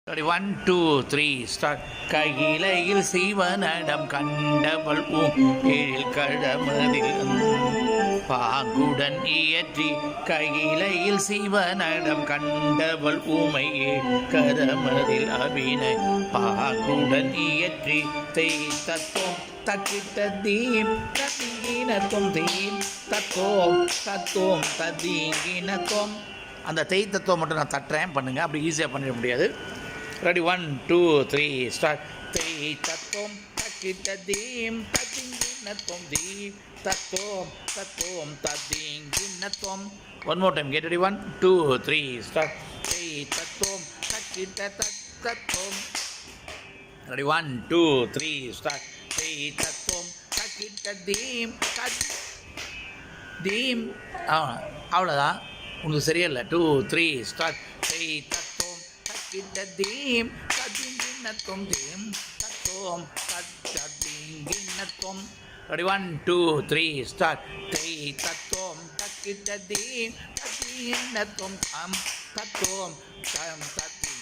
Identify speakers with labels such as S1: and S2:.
S1: Ready, 1, 2, 3, start. கையிலையில் சிவனடம் கண்டவள் ஏழில் கடமதில் பாங்குடன் இயற்றி கையிலையில் சிவனடம் கண்டவள் ஊமையேழ் கதமதில் அபிநய பாங்குடன் இயற்றி தேய்த்தத்தோம் தக்கிட்ட தீம் தீங்கினத்தோம் தீம் தத்தோம் தத்தோம் தீங்கினத்தோம். அந்த தேய்த்தத்துவம் மட்டும் நான் தட்டுறேன், பண்ணுங்கள். அப்படி ஈஸியாக பண்ணிட முடியாது. Ready, 1, 2, 3, start. தேய் தத்தோம் தக்கிட்ட தீம் தத்திங்கினத்தோம் தீம் தத்தோம் தத்தோம் தத்திங்கினத்தோம். One more time, get ready. 1, 2, 3, start. தேய் தத்தோம் தக்கிட்ட தத்தோம். Ready, 1, 2, 3, start. தேய் தத்தோம் தக்கிட்ட தீம் தீம். அவ்வளோதான், உங்களுக்கு சரியில்லை. 2, 3, ஸ்டார்ட். தேய் தத்தோம் தக்கிட்ட தீம் தத்திங்கினத்தோம் தீம் தத்தோம் தத்திங்கினத்தோம். Ready, 1, 2, 3, start. தேய் தத்தோம் தக்கிட்ட தீம் தத்திங்கினத்தோம் தம் தத்தோம் தம் தத்தி.